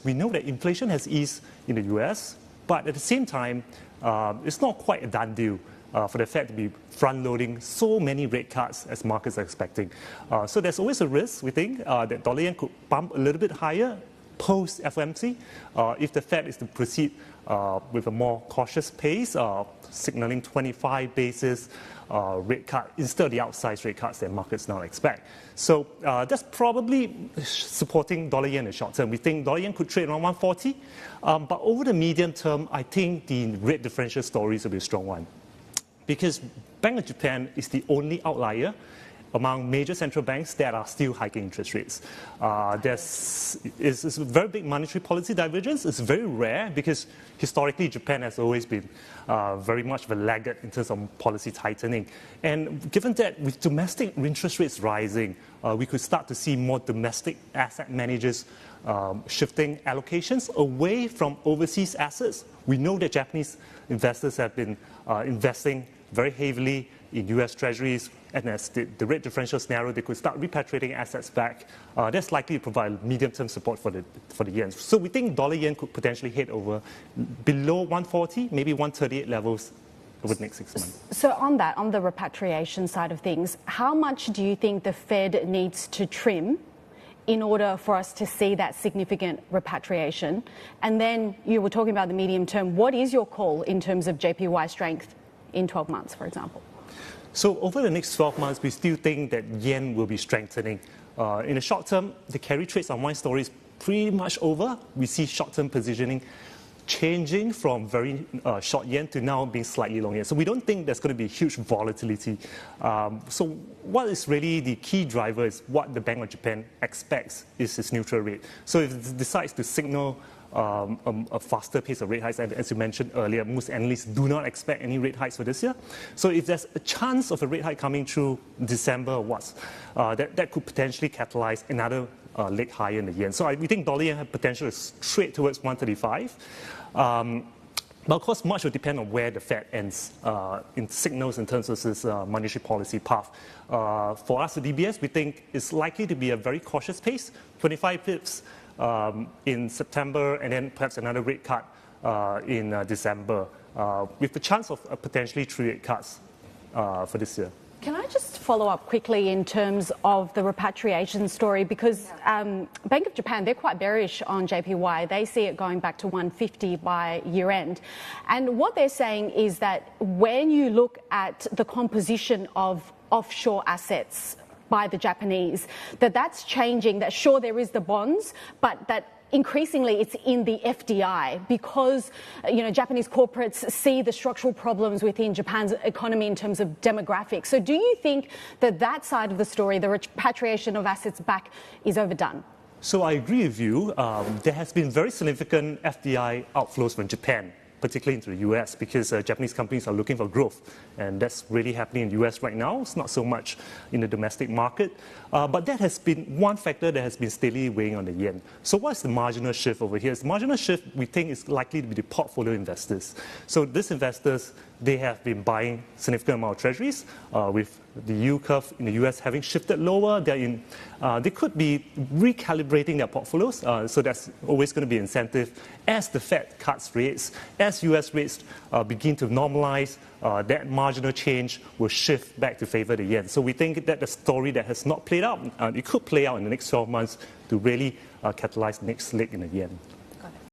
we know that inflation has eased in the US, but at the same time, it's not quite a done deal for the Fed to be front-loading so many rate cuts as markets are expecting. So there's always a risk, we think, that dollar yen could bump a little bit higher post-FOMC if the Fed is to proceed with a more cautious pace, signaling 25 basis rate cut instead of the outsized rate cuts that markets now expect. So that's probably supporting dollar yen in the short term. We think dollar yen could trade around 140, but over the medium term, I think the rate differential stories will be a strong one. Because Bank of Japan is the only outlier among major central banks that are still hiking interest rates. There's a very big monetary policy divergence. It's very rare because historically Japan has always been very much of a laggard in terms of policy tightening. And given that with domestic interest rates rising, we could start to see more domestic asset managers shifting allocations away from overseas assets. We know that Japanese investors have been investing very heavily in US Treasuries, and as the rate differentials narrow, they could start repatriating assets back. That's likely to provide medium-term support for the yen. So we think dollar yen could potentially head over below 140, maybe 138 levels over the next 6 months. So on that, on the repatriation side of things, how much do you think the Fed needs to trim in order for us to see that significant repatriation? And then you were talking about the medium term. What is your call in terms of JPY strength in 12 months, for example? So over the next 12 months, we still think that yen will be strengthening. In the short term, the carry trades unwind story is pretty much over. We see short-term positioning changing from very short yen to now being slightly long yen. So we don't think there's going to be huge volatility. So what is really the key driver is what the Bank of Japan expects is its neutral rate. So if it decides to signal a faster pace of rate hikes, and as you mentioned earlier, most analysts do not expect any rate hikes for this year. So if there's a chance of a rate hike coming through December or what, that could potentially catalyze another leg higher in the yen. So we think dollar yen has potential to trade towards 135. But of course, much will depend on where the Fed ends in signals in terms of this monetary policy path. For us at DBS, we think it's likely to be a very cautious pace, 25 pips in September, and then perhaps another rate cut in December, with the chance of potentially 3 rate cuts for this year. Can I just follow up quickly in terms of the repatriation story? Because Bank of Japan, they're quite bearish on JPY. They see it going back to 150 by year end. And what they're saying is that when you look at the composition of offshore assets by the Japanese, that's changing, that sure there is the bonds, but that increasingly it's in the FDI because, Japanese corporates see the structural problems within Japan's economy in terms of demographics. So do you think that side of the story, the repatriation of assets back, is overdone? So I agree with you. There has been very significant FDI outflows from Japan, particularly into the US, because Japanese companies are looking for growth. And that's really happening in the US right now. It's not so much in the domestic market. But that has been one factor that has been steadily weighing on the yen. So what's the marginal shift over here? The marginal shift, we think, is likely to be the portfolio investors. So these investors, they have been buying significant amount of treasuries with the yield curve in the US having shifted lower. They could be recalibrating their portfolios. So that's always going to be incentive as the Fed cuts rates, as US rates begin to normalize. That marginal change will shift back to favor the yen. So we think that the story that has not played out, it could play out in the next 12 months to really catalyze the next leg in the yen.